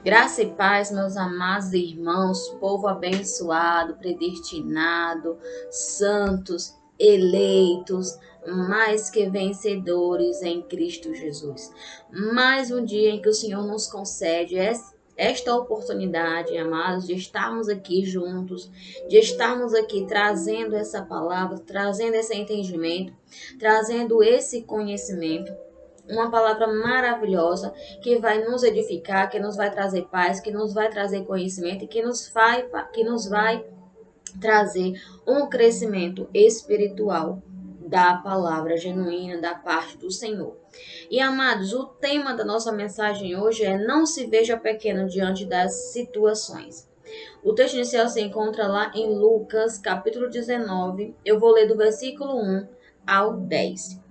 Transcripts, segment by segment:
Graça e paz, meus amados irmãos, povo abençoado, predestinado, santos, eleitos, mais que vencedores em Cristo Jesus. Mais um dia em que o Senhor nos concede esta oportunidade, amados, de estarmos aqui juntos, de estarmos aqui trazendo essa palavra, trazendo esse entendimento, trazendo esse conhecimento. Uma palavra maravilhosa que vai nos edificar, que nos vai trazer paz, que nos vai trazer conhecimento e que nos vai trazer um crescimento espiritual da palavra genuína da parte do Senhor. E amados, o tema da nossa mensagem hoje é: não se veja pequeno diante das situações. O texto inicial se encontra lá em Lucas, capítulo 19. Eu vou ler do versículo 1 ao 10.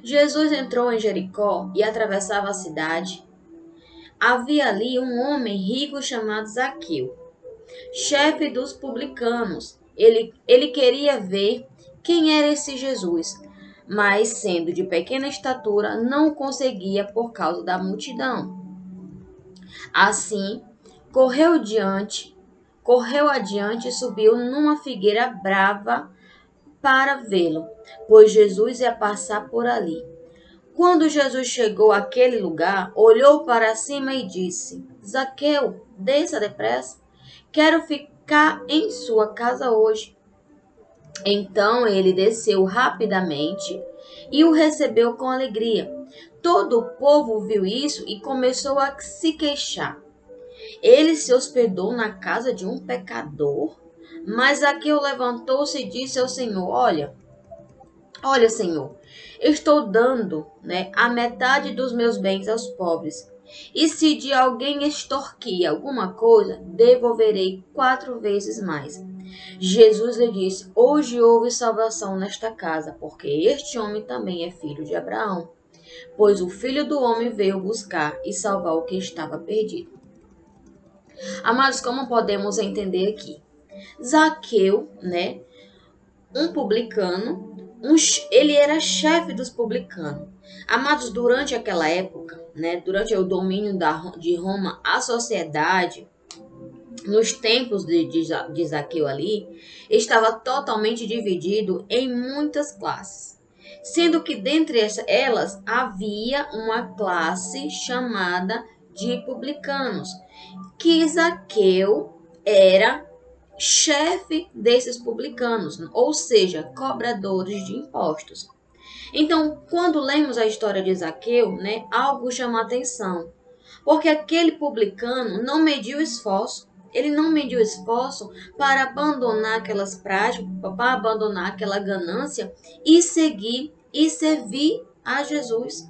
Jesus entrou em Jericó e atravessava a cidade. Havia ali um homem rico chamado Zaqueu, chefe dos publicanos. Ele queria ver quem era esse Jesus, mas sendo de pequena estatura, não conseguia por causa da multidão. Assim, correu adiante e subiu numa figueira brava para vê-lo, pois Jesus ia passar por ali. Quando Jesus chegou àquele lugar, olhou para cima e disse: Zaqueu, desça depressa, quero ficar em sua casa hoje. Então ele desceu rapidamente e o recebeu com alegria. Todo o povo viu isso e começou a se queixar. Ele se hospedou na casa de um pecador, mas Zaqueu levantou-se e disse ao Senhor: Olha, Senhor, eu estou dando, a metade dos meus bens aos pobres. E se de alguém extorquir alguma coisa, devolverei 4 vezes mais. Jesus lhe disse: Hoje houve salvação nesta casa, porque este homem também é filho de Abraão. Pois o Filho do Homem veio buscar e salvar o que estava perdido. Amados, como podemos entender aqui? Zaqueu, um publicano, ele era chefe dos publicanos. Amados, durante aquela época, durante o domínio de Roma, a sociedade, nos tempos de Zaqueu ali, estava totalmente dividido em muitas classes. Sendo que dentre elas havia uma classe chamada de publicanos, que Zaqueu era chefe desses publicanos, ou seja, cobradores de impostos. Então, quando lemos a história de Zaqueu, algo chama a atenção, porque aquele publicano não mediu esforço, ele não mediu esforço para abandonar aquelas práticas, para abandonar aquela ganância e seguir e servir a Jesus.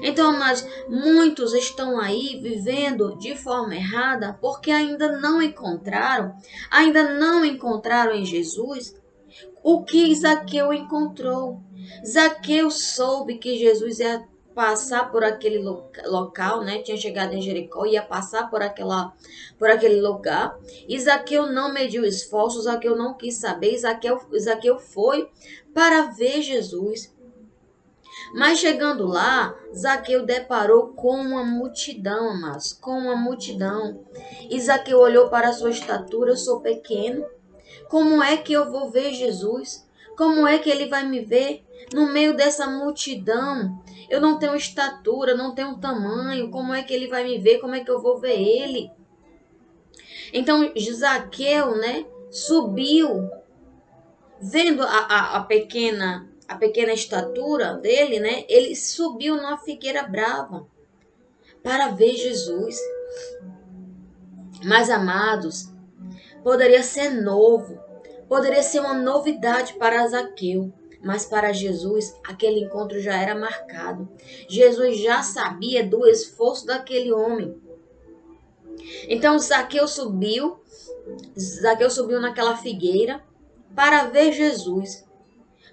Então, mas muitos estão aí vivendo de forma errada porque ainda não encontraram em Jesus o que Zaqueu encontrou. Zaqueu soube que Jesus ia passar por aquele local, tinha chegado em Jericó, ia passar por aquele lugar. E Zaqueu não mediu esforços, Zaqueu não quis saber, Zaqueu foi para ver Jesus. Mas chegando lá, Zaqueu deparou com uma multidão, amados, com uma multidão. E Zaqueu olhou para a sua estatura: eu sou pequeno. Como é que eu vou ver Jesus? Como é que ele vai me ver no meio dessa multidão? Eu não tenho estatura, não tenho tamanho. Como é que ele vai me ver? Como é que eu vou ver ele? Então, Zaqueu, subiu, vendo a pequena estatura dele, ele subiu numa figueira brava para ver Jesus. Mas, amados, poderia ser novo, poderia ser uma novidade para Zaqueu, mas para Jesus aquele encontro já era marcado. Jesus já sabia do esforço daquele homem. Então Zaqueu subiu naquela figueira para ver Jesus,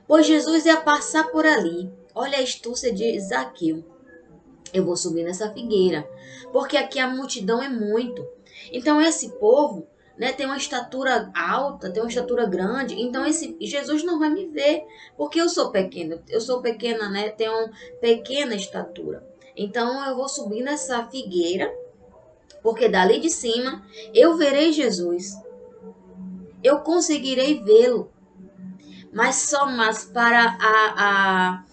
pois Jesus ia passar por ali. Olha a astúcia de Zaqueu. Eu vou subir nessa figueira, porque aqui a multidão é muito. Então esse povo, tem uma estatura alta, tem uma estatura grande. Então esse Jesus não vai me ver, porque eu sou pequena, tenho pequena estatura. Então eu vou subir nessa figueira porque dali de cima eu verei Jesus, eu conseguirei vê-lo, mas para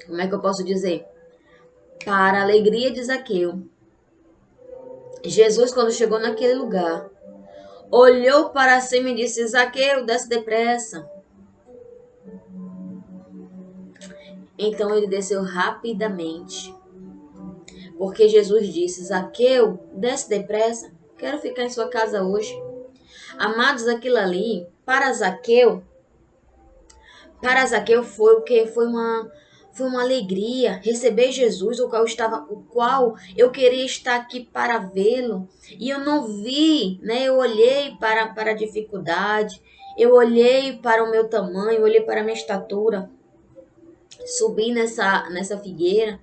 como é que eu posso dizer? Para a alegria de Zaqueu, Jesus, quando chegou naquele lugar, olhou para cima e disse: Zaqueu, desce depressa. Então ele desceu rapidamente, porque Jesus disse: Zaqueu, desce depressa, quero ficar em sua casa hoje. Amados, aquilo ali, para Zaqueu foi o que? Foi uma alegria receber Jesus, o qual eu queria estar aqui para vê-lo. E eu não vi, né? Eu olhei para a dificuldade, eu olhei para o meu tamanho, eu olhei para a minha estatura, subi nessa figueira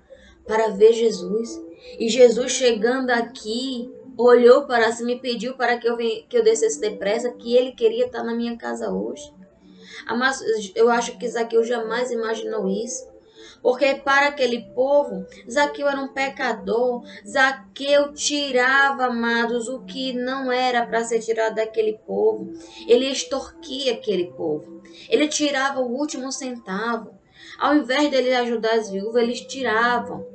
para ver Jesus. E Jesus chegando aqui, olhou para cima e pediu para que eu descesse depressa, que ele queria estar na minha casa hoje. Mas eu acho que Zaqueu jamais imaginou isso. Porque para aquele povo, Zaqueu era um pecador. Zaqueu tirava, amados, o que não era para ser tirado daquele povo. Ele extorquia aquele povo. Ele tirava o último centavo. Ao invés dele ajudar as viúvas, eles tiravam.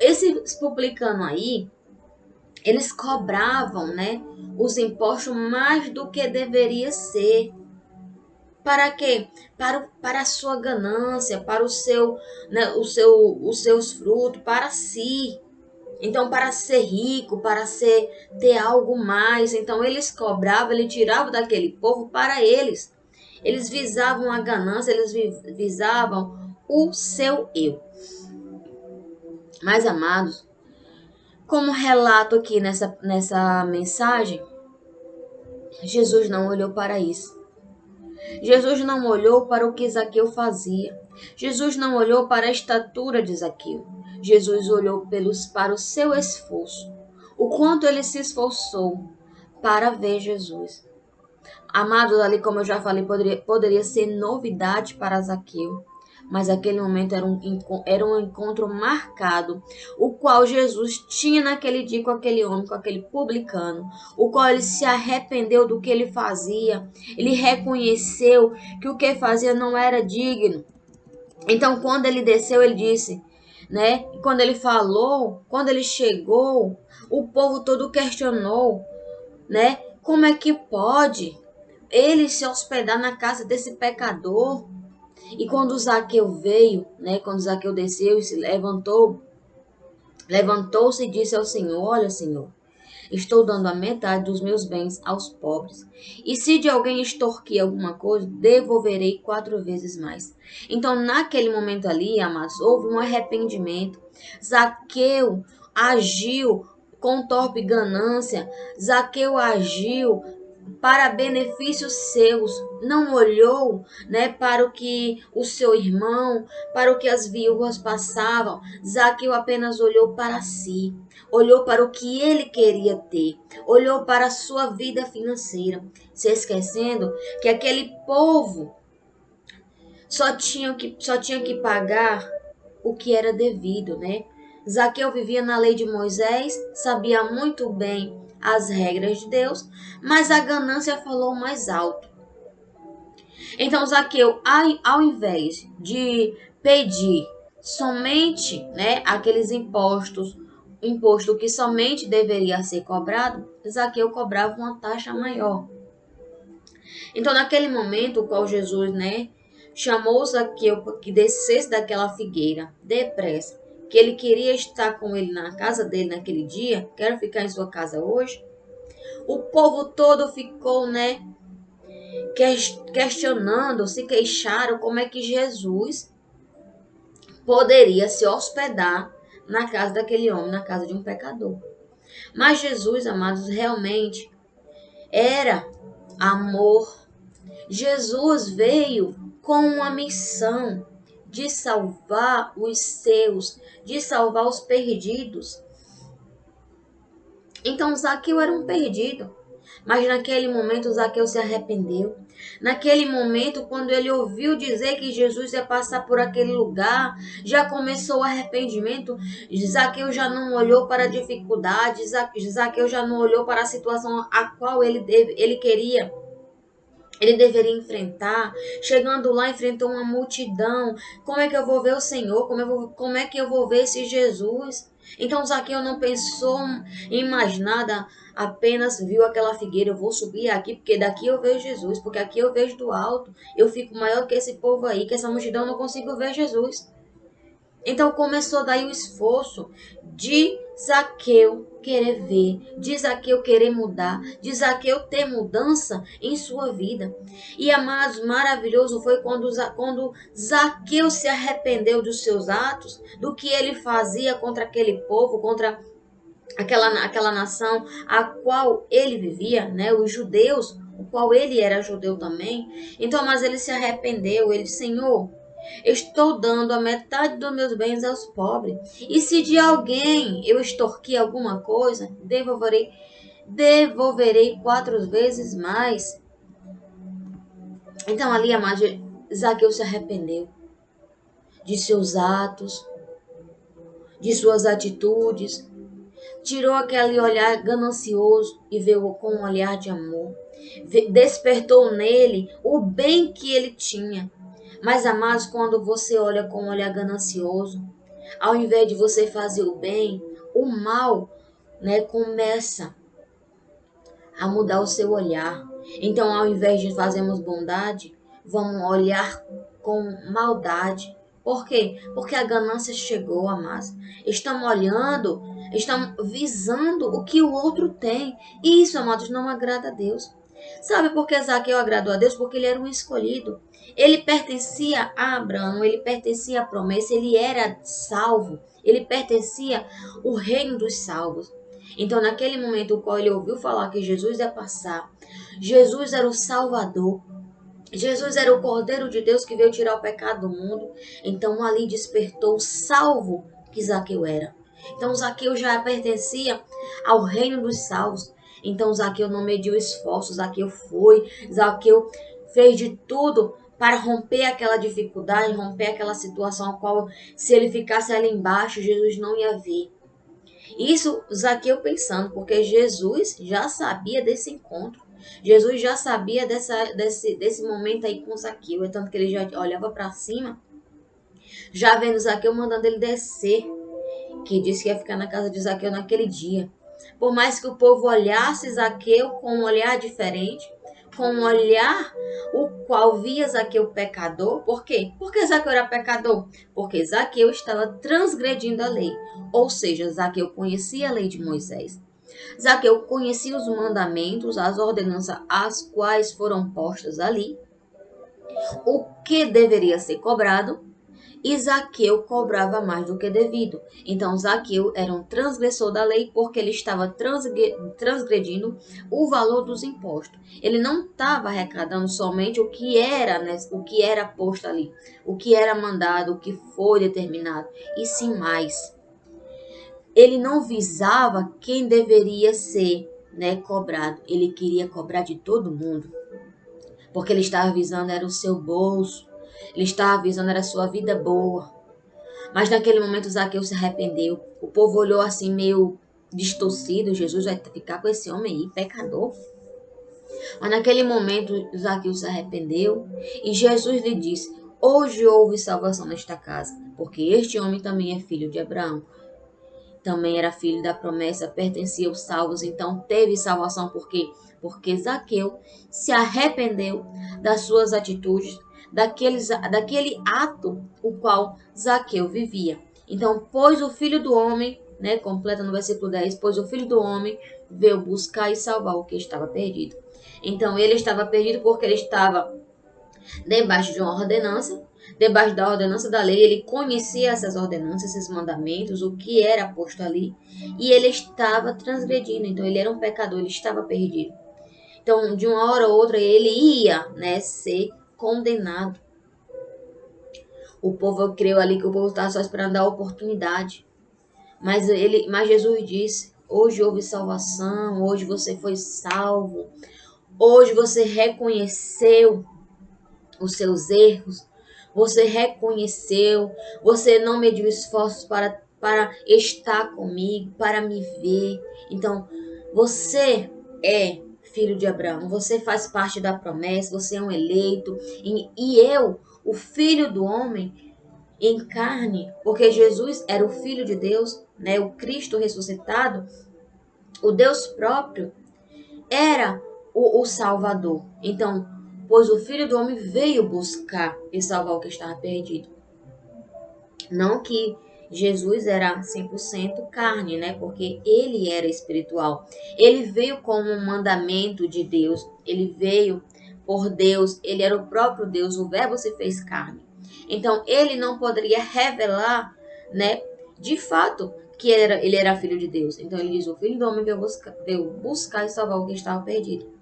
Esses publicanos aí, eles cobravam, né, os impostos mais do que deveria ser. Para quê? Para a sua ganância, para o seu, né, os seus frutos, para si. Então, para ser rico, para ter algo mais. Então, eles cobravam, eles tiravam daquele povo para eles. Eles visavam a ganância, eles visavam o seu eu. Mas, amados, como relato aqui nessa mensagem, Jesus não olhou para isso. Jesus não olhou para o que Zaqueu fazia. Jesus não olhou para a estatura de Zaqueu. Jesus olhou para o seu esforço. O quanto ele se esforçou para ver Jesus. Amados, ali como eu já falei, poderia ser novidade para Zaqueu. Mas aquele momento era um encontro marcado, o qual Jesus tinha naquele dia com aquele homem, com aquele publicano, o qual ele se arrependeu do que ele fazia, ele reconheceu que o que fazia não era digno. Então, quando ele desceu, ele disse, né? Quando ele falou, quando ele chegou, o povo todo questionou, né? Como é que pode ele se hospedar na casa desse pecador? E quando Zaqueu veio, né, quando Zaqueu desceu e se levantou-se e disse ao Senhor: Olha, Senhor, estou dando a metade dos meus bens aos pobres. E se de alguém extorquir alguma coisa, devolverei 4 vezes mais. Então, naquele momento ali, amados, houve um arrependimento. Zaqueu agiu com torpe ganância. Zaqueu agiu para benefícios seus, não olhou, né, para o que o seu irmão, para o que as viúvas passavam. Zaqueu apenas olhou para si, olhou para o que ele queria ter, olhou para a sua vida financeira, se esquecendo que aquele povo só tinha que pagar o que era devido, né? Zaqueu vivia na lei de Moisés, sabia muito bem as regras de Deus, mas a ganância falou mais alto. Então Zaqueu, ao invés de pedir somente, né, aqueles imposto que somente deveria ser cobrado, Zaqueu cobrava uma taxa maior. Então, naquele momento, o qual Jesus, né, chamou Zaqueu para que descesse daquela figueira depressa, que ele queria estar com ele na casa dele naquele dia, quero ficar em sua casa hoje. O povo todo ficou, né, questionando, se queixaram como é que Jesus poderia se hospedar na casa daquele homem, na casa de um pecador. Mas Jesus, amados, realmente era amor. Jesus veio com uma missão de salvar os seus, de salvar os perdidos. Então Zaqueu era um perdido. Mas naquele momento Zaqueu se arrependeu. Naquele momento, quando ele ouviu dizer que Jesus ia passar por aquele lugar, já começou o arrependimento. Zaqueu já não olhou para a dificuldade, Zaqueu já não olhou para a situação a qual ele deveria enfrentar. Chegando lá, enfrentou uma multidão. Como é que eu vou ver o Senhor? Como é que eu vou ver esse Jesus? Então Zaqueu não pensou em mais nada, apenas viu aquela figueira. Eu vou subir aqui, porque daqui eu vejo Jesus, porque aqui eu vejo do alto. Eu fico maior que esse povo aí, que essa multidão não consigo ver Jesus. Então começou daí o esforço de Zaqueu querer ver, de Zaqueu querer mudar, de Zaqueu ter mudança em sua vida. E amados, maravilhoso foi quando Zaqueu se arrependeu dos seus atos, do que ele fazia contra aquele povo, contra aquela nação a qual ele vivia, né? Os judeus, o qual ele era judeu também. Então, mas ele se arrependeu, ele, Senhor, estou dando a metade dos meus bens aos pobres. E se de alguém eu extorquir alguma coisa, devolverei 4 vezes mais. Então ali, amado, Zaqueu se arrependeu de seus atos, de suas atitudes. Tirou aquele olhar ganancioso e veio com um olhar de amor. Despertou nele o bem que ele tinha. Mas, amados, quando você olha com um olhar ganancioso, ao invés de você fazer o bem, o mal, né, começa a mudar o seu olhar. Então, ao invés de fazermos bondade, vamos olhar com maldade. Por quê? Porque a ganância chegou, amados. Estamos olhando, estamos visando o que o outro tem. E isso, amados, não agrada a Deus. Sabe por que Zaqueu agradou a Deus? Porque ele era um escolhido. Ele pertencia a Abraão, ele pertencia à promessa, ele era salvo. Ele pertencia ao reino dos salvos. Então, naquele momento no qual ele ouviu falar que Jesus ia passar, Jesus era o Salvador, Jesus era o Cordeiro de Deus que veio tirar o pecado do mundo. Então, ali despertou o salvo que Zaqueu era. Então, Zaqueu já pertencia ao reino dos salvos. Então, Zaqueu não mediu esforços, Zaqueu fez de tudo para romper aquela dificuldade, romper aquela situação a qual, se ele ficasse ali embaixo, Jesus não ia ver. Isso Zaqueu pensando, porque Jesus já sabia desse encontro. Jesus já sabia desse momento aí com Zaqueu. É tanto que ele já olhava para cima, já vendo Zaqueu mandando ele descer, que disse que ia ficar na casa de Zaqueu naquele dia. Por mais que o povo olhasse Zaqueu com um olhar diferente, com um olhar o qual via Zaqueu pecador. Por quê? Porque Zaqueu era pecador? Porque Zaqueu estava transgredindo a lei. Ou seja, Zaqueu conhecia a lei de Moisés. Zaqueu conhecia os mandamentos, as ordenanças as quais foram postas ali, o que deveria ser cobrado, e Zaqueu cobrava mais do que devido. Então Zaqueu era um transgressor da lei porque ele estava transgredindo o valor dos impostos. Ele não estava arrecadando somente o que era, né, o que era posto ali, o que era mandado, o que foi determinado, e sim mais. Ele não visava quem deveria ser, né, cobrado. Ele queria cobrar de todo mundo, porque ele estava visando era o seu bolso. Ele estava visando era a sua vida boa. Mas naquele momento Zaqueu se arrependeu. O povo olhou assim meio distorcido. Jesus vai ficar com esse homem aí, pecador. Mas naquele momento Zaqueu se arrependeu e Jesus lhe disse: hoje houve salvação nesta casa, porque este homem também é filho de Abraão. Também era filho da promessa, pertencia aos salvos, então teve salvação. Por quê? Porque Zaqueu se arrependeu das suas atitudes, daquele ato o qual Zaqueu vivia. Então, pois o Filho do Homem, né, completa no versículo 10, pois o Filho do Homem veio buscar e salvar o que estava perdido. Então, ele estava perdido porque ele estava debaixo de uma ordenança, debaixo da ordenança da lei, ele conhecia essas ordenanças, esses mandamentos, o que era posto ali, e ele estava transgredindo. Então, ele era um pecador, ele estava perdido. Então, de uma hora ou outra, ele ia, né, ser condenado. O povo, eu creio ali que o povo estava só esperando a oportunidade. Mas Jesus disse Hoje houve salvação, hoje você foi salvo, hoje você reconheceu os seus erros, você reconheceu, você não mediu esforços para estar comigo, para me ver. Então, você é filho de Abraão, você faz parte da promessa, você é um eleito, e eu, o filho do homem, em carne, porque Jesus era o filho de Deus, né, o Cristo ressuscitado, o Deus próprio, era o Salvador. Então, pois o Filho do Homem veio buscar e salvar o que estava perdido. Não que Jesus era 100% carne, né? Porque ele era espiritual. Ele veio como um mandamento de Deus. Ele veio por Deus. Ele era o próprio Deus. O Verbo se fez carne. Então, ele não poderia revelar, né? De fato, que ele era filho de Deus. Então, ele diz, o Filho do Homem veio buscar e salvar o que estava perdido.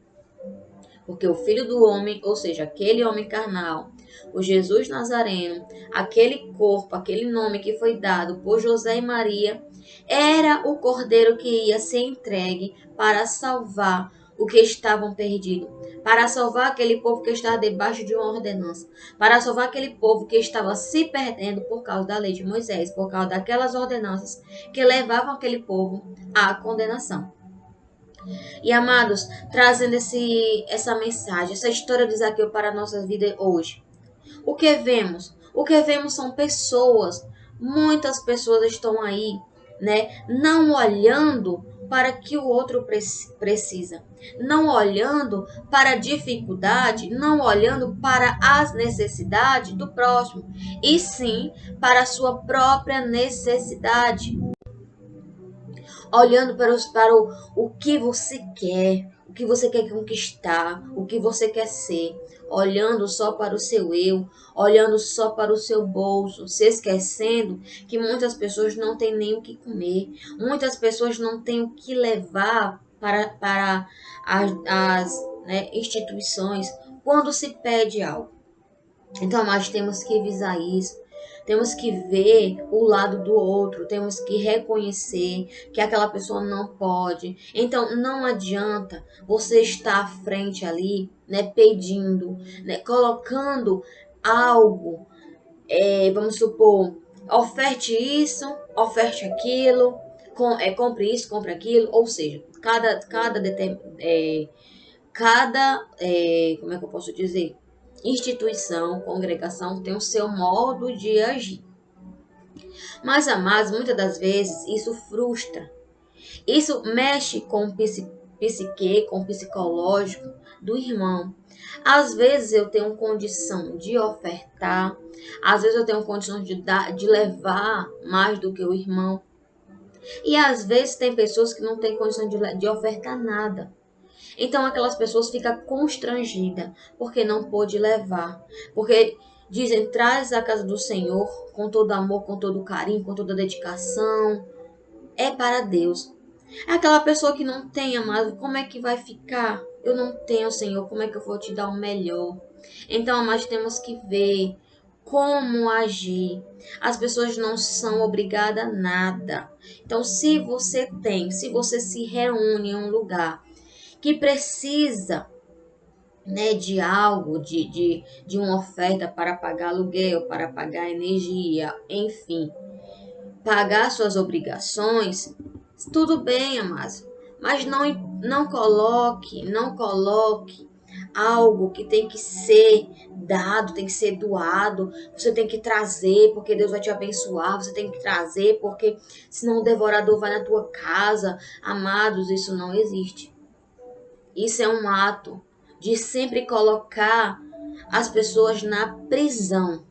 Porque o Filho do Homem, ou seja, aquele homem carnal, o Jesus Nazareno, aquele corpo, aquele nome que foi dado por José e Maria, era o Cordeiro que ia ser entregue para salvar o que estavam perdidos, para salvar aquele povo que estava debaixo de uma ordenança, para salvar aquele povo que estava se perdendo por causa da lei de Moisés, por causa daquelas ordenanças que levavam aquele povo à condenação. E amados, trazendo essa mensagem, essa história de Zaqueu para a nossa vida hoje. O que vemos? O que vemos são pessoas, muitas pessoas estão aí, né, não olhando para que o outro precisa, não olhando para a dificuldade, não olhando para as necessidades do próximo, e sim para a sua própria necessidade, olhando o que você quer, o que você quer conquistar, o que você quer ser, olhando só para o seu eu, olhando só para o seu bolso, se esquecendo que muitas pessoas não têm nem o que comer, muitas pessoas não têm o que levar para as né, instituições quando se pede algo. Então, nós temos que visar isso. Temos que ver o lado do outro, temos que reconhecer que aquela pessoa não pode. Então, não adianta você estar à frente ali, né, pedindo, né, colocando algo, vamos supor, oferte isso, oferte aquilo, compre isso, compre aquilo, ou seja, como é que eu posso dizer? Instituição, congregação tem o seu modo de agir. Mas, amados, muitas das vezes isso frustra. Isso mexe com o psique, com o psicológico do irmão. Às vezes eu tenho condição de ofertar, às vezes eu tenho condição de levar mais do que o irmão. E às vezes tem pessoas que não têm condição de ofertar nada. Então aquelas pessoas ficam constrangidas porque não pôde levar. Porque dizem, traz a casa do Senhor com todo amor, com todo carinho, com toda dedicação. É para Deus. É aquela pessoa que não tem, amado, como é que vai ficar? Eu não tenho, Senhor, como é que eu vou te dar o melhor? Então, nós temos que ver como agir. As pessoas não são obrigadas a nada. Então, se você se reúne em um lugar que precisa, né, de algo, de uma oferta para pagar aluguel, para pagar energia, enfim, pagar suas obrigações, tudo bem, amados. Mas não coloque algo que tem que ser dado, tem que ser doado. Você tem que trazer porque Deus vai te abençoar. Você tem que trazer porque senão o devorador vai na tua casa. Amados, isso não existe. Isso é um ato de sempre colocar as pessoas na prisão.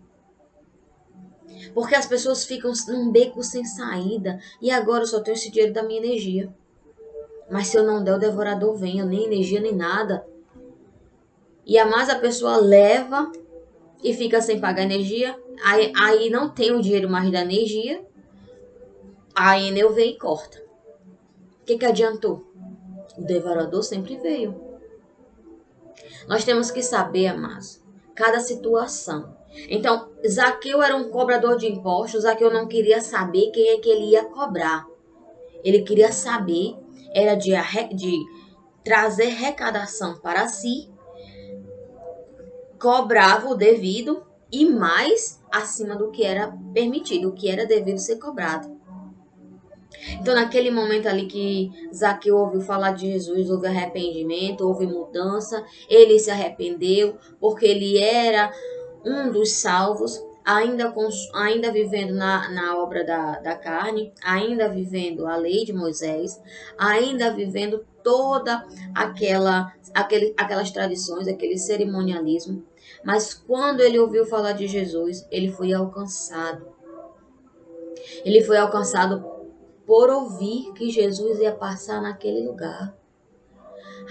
Porque as pessoas ficam num beco sem saída. E agora eu só tenho esse dinheiro da minha energia. Mas se eu não der, o devorador vem. Eu nem energia, nem nada. E a mais a pessoa leva e fica sem pagar energia. Aí não tem o dinheiro mais da energia. A Enel vem e corta. O que adiantou? O devorador sempre veio. Nós temos que saber, amados, cada situação. Então, Zaqueu era um cobrador de impostos. Zaqueu não queria saber quem é que ele ia cobrar. Ele queria saber, era de trazer recadação para si, cobrava o devido e mais acima do que era permitido, o que era devido ser cobrado. Então, naquele momento ali que Zaqueu ouviu falar de Jesus, houve arrependimento, houve mudança, ele se arrependeu, porque ele era um dos salvos, ainda vivendo na obra da carne, ainda vivendo a lei de Moisés, ainda vivendo toda aquelas tradições, aquele cerimonialismo. Mas quando ele ouviu falar de Jesus, ele foi alcançado. Ele foi alcançado por ouvir que Jesus ia passar naquele lugar.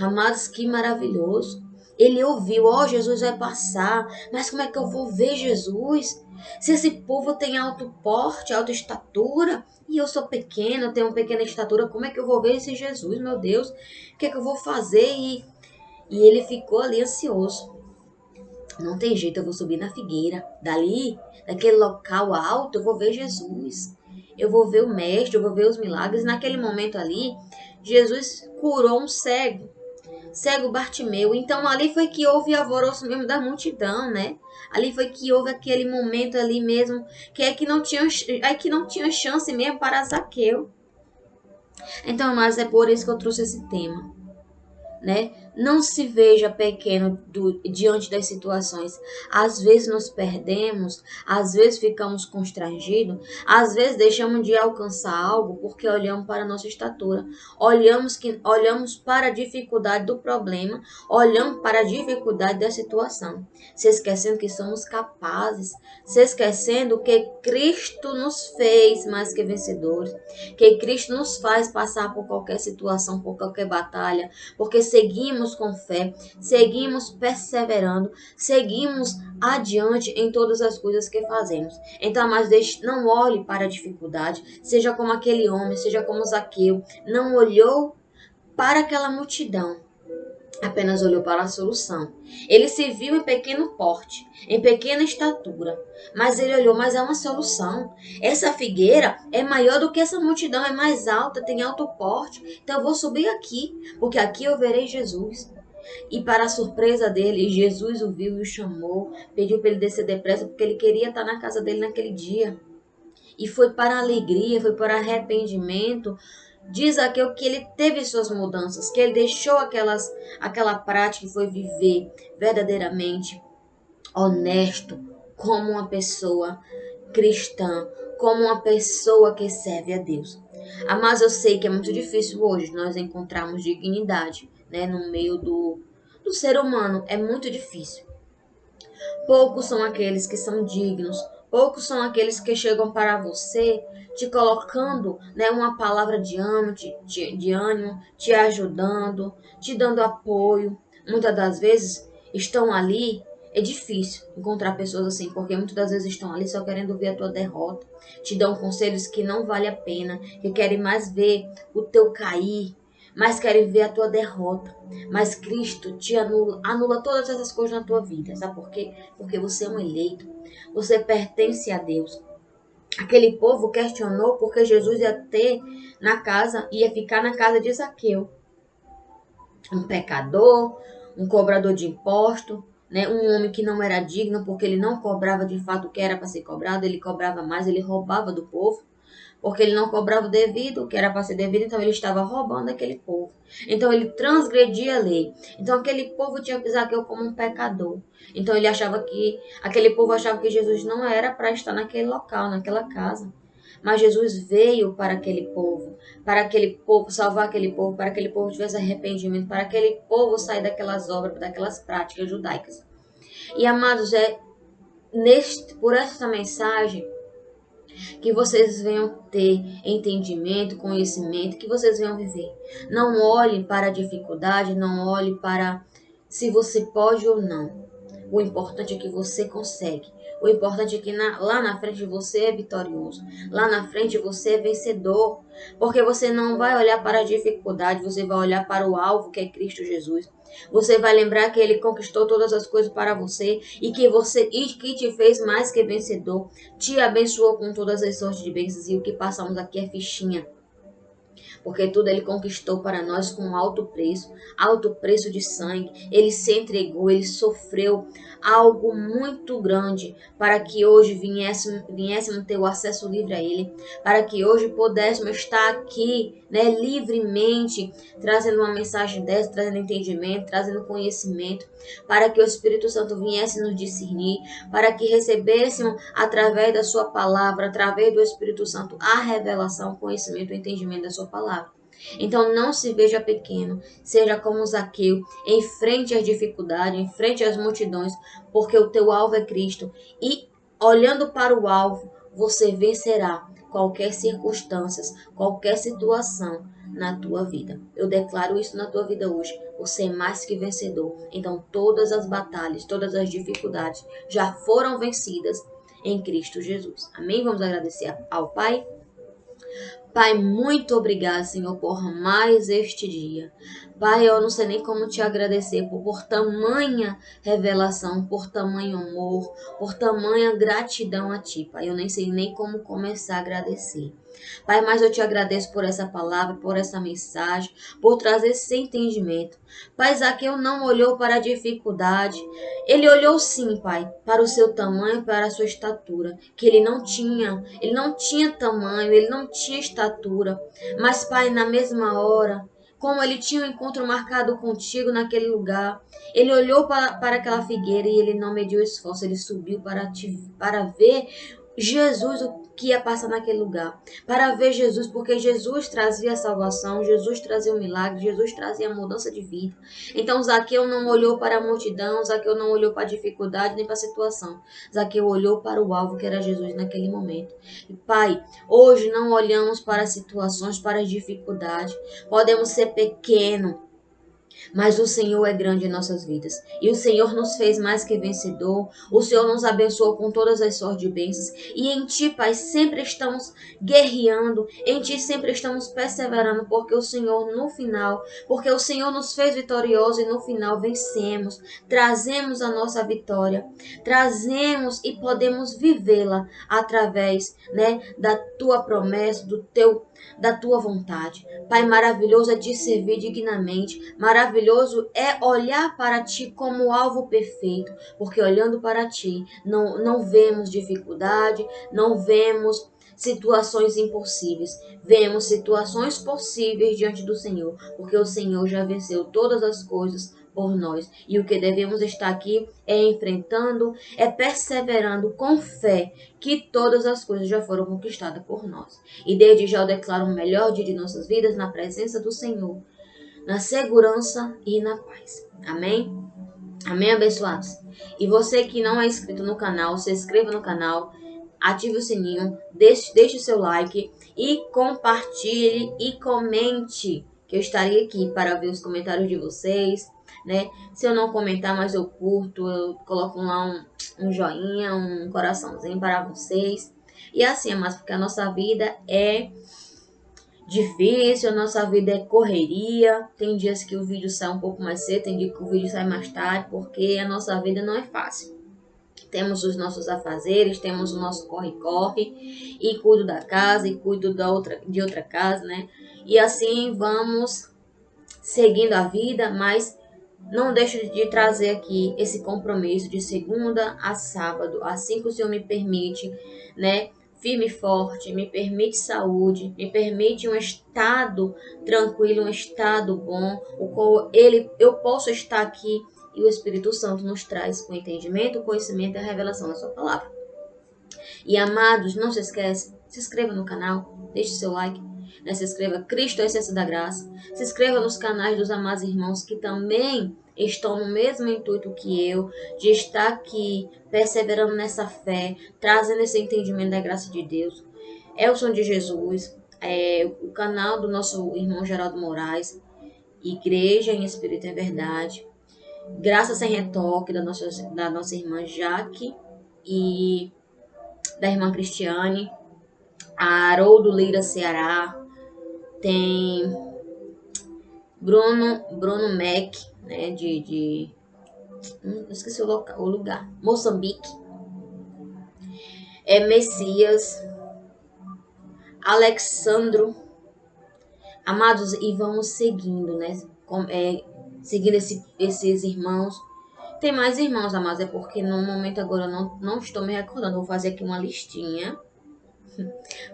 Amados, que maravilhoso. Ele ouviu, Jesus vai passar, mas como é que eu vou ver Jesus? Se esse povo tem alto porte, alta estatura, e eu sou pequena, eu tenho uma pequena estatura, como é que eu vou ver esse Jesus, meu Deus? O que é que eu vou fazer? E ele ficou ali ansioso. Não tem jeito, eu vou subir na figueira. Dali, daquele local alto, eu vou ver Jesus. Eu vou ver o mestre, eu vou ver os milagres. Naquele momento ali, Jesus curou um cego Bartimeu. Então ali foi que houve alvoroço mesmo da multidão, né? Ali foi que houve aquele momento ali mesmo, que é que não tinha chance mesmo para Zaqueu. Então, mas é por isso que eu trouxe esse tema, né? Não se veja pequeno diante das situações. Às vezes nos perdemos, às vezes ficamos constrangidos, às vezes deixamos de alcançar algo porque olhamos para a nossa estatura, olhamos para a dificuldade do problema, olhamos para a dificuldade da situação, se esquecendo que somos capazes, se esquecendo que Cristo nos fez mais que vencedores, que Cristo nos faz passar por qualquer situação, por qualquer batalha, porque seguimos com fé, seguimos perseverando, seguimos adiante em todas as coisas que fazemos. Então, mas não olhe para a dificuldade, seja como aquele homem, seja como Zaqueu, não olhou para aquela multidão, apenas olhou para a solução. Ele se viu em pequeno porte, em pequena estatura, mas ele olhou, mas é uma solução. Essa figueira é maior do que essa multidão, é mais alta, tem alto porte, então eu vou subir aqui, porque aqui eu verei Jesus. E para a surpresa dele, Jesus o viu e o chamou, pediu para ele descer depressa, porque ele queria estar na casa dele naquele dia. E foi para a alegria, foi para arrependimento. Diz Zaqueu que ele teve suas mudanças, que ele deixou aquela prática e foi viver verdadeiramente honesto, como uma pessoa cristã, como uma pessoa que serve a Deus. Mas eu sei que é muito difícil hoje nós encontrarmos dignidade, né, no meio do ser humano. É muito difícil. Poucos são aqueles que são dignos, poucos são aqueles que chegam para você te colocando, né, uma palavra de ânimo, de ânimo, te ajudando, te dando apoio. Muitas das vezes estão ali. É difícil encontrar pessoas assim, porque muitas das vezes estão ali só querendo ver a tua derrota. Te dão conselhos que não vale a pena, que querem mais ver o teu cair, mas querem ver a tua derrota. Mas Cristo te anula todas essas coisas na tua vida. Sabe por quê? Porque você é um eleito. Você pertence a Deus. Aquele povo questionou porque Jesus ia ficar na casa de Zaqueu. Um pecador, um cobrador de imposto, né? Um homem que não era digno porque ele não cobrava de fato o que era para ser cobrado, ele cobrava mais, ele roubava do povo. Porque ele não cobrava o devido, o que era para ser devido, então ele estava roubando aquele povo. Então ele transgredia a lei. Então aquele povo tinha Zaqueu como um pecador. Então aquele povo achava que Jesus não era para estar naquele local, naquela casa. Mas Jesus veio para aquele povo, salvar aquele povo, para que aquele povo tivesse arrependimento, para aquele povo sair daquelas obras, daquelas práticas judaicas. E amados, por essa mensagem, que vocês venham ter entendimento, conhecimento, que vocês venham viver. Não olhem para a dificuldade, não olhem para se você pode ou não. O importante é que você consegue. O importante é que lá na frente você é vitorioso. Lá na frente você é vencedor. Porque você não vai olhar para a dificuldade, você vai olhar para o alvo que é Cristo Jesus. Você vai lembrar que ele conquistou todas as coisas para você e que te fez mais que vencedor, te abençoou com todas as sortes de bênçãos. E o que passamos aqui é fichinha. porque tudo Ele conquistou para nós com alto preço de sangue. Ele se entregou, Ele sofreu algo muito grande para que hoje viéssemos ter o acesso livre a Ele, para que hoje pudéssemos estar aqui, né, livremente, trazendo uma mensagem dessa, trazendo entendimento, trazendo conhecimento, para que o Espírito Santo viesse nos discernir, para que recebêssemos através da sua palavra, através do Espírito Santo, a revelação, o conhecimento, o entendimento da sua palavra. Então não se veja pequeno, seja como Zaqueu, enfrente as dificuldades, enfrente as multidões, porque o teu alvo é Cristo. E olhando para o alvo, você vencerá qualquer circunstância, qualquer situação na tua vida. Eu declaro isso na tua vida hoje. Você é mais que vencedor. Então todas as batalhas, todas as dificuldades já foram vencidas em Cristo Jesus. Amém? Vamos agradecer ao Pai. Pai, muito obrigado, Senhor, por mais este dia. Pai, eu não sei nem como te agradecer por tamanha revelação, por tamanho amor, por tamanha gratidão a Ti, Pai. Eu nem sei nem como começar a agradecer. Pai, mas eu te agradeço por essa palavra, por essa mensagem, por trazer esse entendimento. Pai, Zaqueu não olhou para a dificuldade. Ele olhou sim, Pai, para o seu tamanho, para a sua estatura, que ele não tinha tamanho, ele não tinha estatura. Mas, Pai, na mesma hora, como ele tinha um encontro marcado contigo naquele lugar, ele olhou para aquela figueira e ele não mediu esforço, ele subiu para ver Jesus, o que ia passar naquele lugar, para ver Jesus, porque Jesus trazia a salvação, Jesus trazia o milagre, Jesus trazia a mudança de vida. Então Zaqueu não olhou para a multidão, Zaqueu não olhou para a dificuldade nem para a situação, Zaqueu olhou para o alvo que era Jesus naquele momento. E, Pai, hoje não olhamos para as situações, para as dificuldades, podemos ser pequenos, mas o Senhor é grande em nossas vidas. E o Senhor nos fez mais que vencedor. O Senhor nos abençoou com todas as sortes de bênçãos. E em Ti, Pai, sempre estamos guerreando. Em Ti sempre estamos perseverando. Porque o Senhor, no final, porque o Senhor nos fez vitoriosos e no final vencemos. Trazemos a nossa vitória. Trazemos e podemos vivê-la através, né, da Tua promessa, da Tua vontade. Pai, maravilhoso é Te servir dignamente. Maravilhoso é olhar para Ti como alvo perfeito, porque olhando para Ti não vemos dificuldade, não vemos situações impossíveis, vemos situações possíveis diante do Senhor, porque o Senhor já venceu todas as coisas por nós. E o que devemos estar aqui é enfrentando, é perseverando com fé que todas as coisas já foram conquistadas por nós. E desde já eu declaro o melhor dia de nossas vidas na presença do Senhor, na segurança e na paz. Amém? Amém, abençoados? E você que não é inscrito no canal, se inscreva no canal, ative o sininho, deixe o seu like e compartilhe e comente, que eu estarei aqui para ver os comentários de vocês, né? Se eu não comentar, mas eu curto, eu coloco lá um joinha, um coraçãozinho para vocês. E assim, mas porque a nossa vida é difícil, a nossa vida é correria. Tem dias que o vídeo sai um pouco mais cedo, tem dia que o vídeo sai mais tarde, porque a nossa vida não é fácil. Temos os nossos afazeres, temos o nosso corre-corre, e cuido da casa, e cuido de outra casa, né? E assim vamos seguindo a vida, mas não deixo de trazer aqui esse compromisso de segunda a sábado, assim que o Senhor me permite, né? Firme e forte, me permite saúde, me permite um estado tranquilo, um estado bom, o qual eu posso estar aqui e o Espírito Santo nos traz o entendimento, o conhecimento e a revelação da sua palavra. E amados, não se esqueça, se inscreva no canal, deixe seu like, né? Se inscreva, Cristo é a essência da graça. Se inscreva nos canais dos amados irmãos que também estão no mesmo intuito que eu, de estar aqui, perseverando nessa fé, trazendo esse entendimento da graça de Deus. É o Som de Jesus, o canal do nosso irmão Geraldo Moraes, Igreja em Espírito e Verdade, Graça Sem Retoque, da nossa irmã Jaque e da irmã Cristiane, a Haroldo Lira Ceará, tem Bruno Mac, né, eu esqueci o lugar, Moçambique, Messias, Alexandro, Amados, e vamos seguindo, né? Seguindo esses irmãos. Tem mais irmãos, amados, é porque no momento agora eu não estou me recordando. Vou fazer aqui uma listinha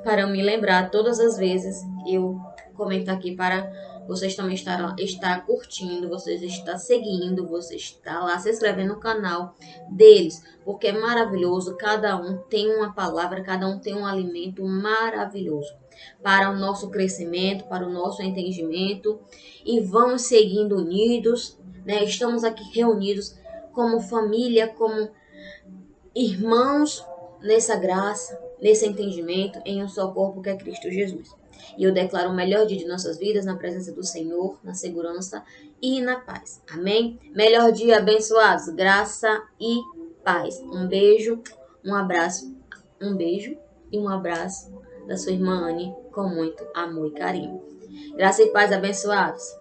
para eu me lembrar todas as vezes eu comentar aqui para vocês também estar curtindo, vocês estar seguindo, você está lá se inscrevendo no canal deles, porque é maravilhoso, cada um tem uma palavra, cada um tem um alimento maravilhoso para o nosso crescimento, para o nosso entendimento, e vamos seguindo unidos, né? Estamos aqui reunidos como família, como irmãos nessa graça, nesse entendimento, em um só corpo que é Cristo Jesus. E eu declaro o melhor dia de nossas vidas na presença do Senhor, na segurança e na paz. Amém? Melhor dia, abençoados, graça e paz. Um beijo, um abraço, um beijo e um abraço da sua irmã Anne com muito amor e carinho. Graça e paz, abençoados.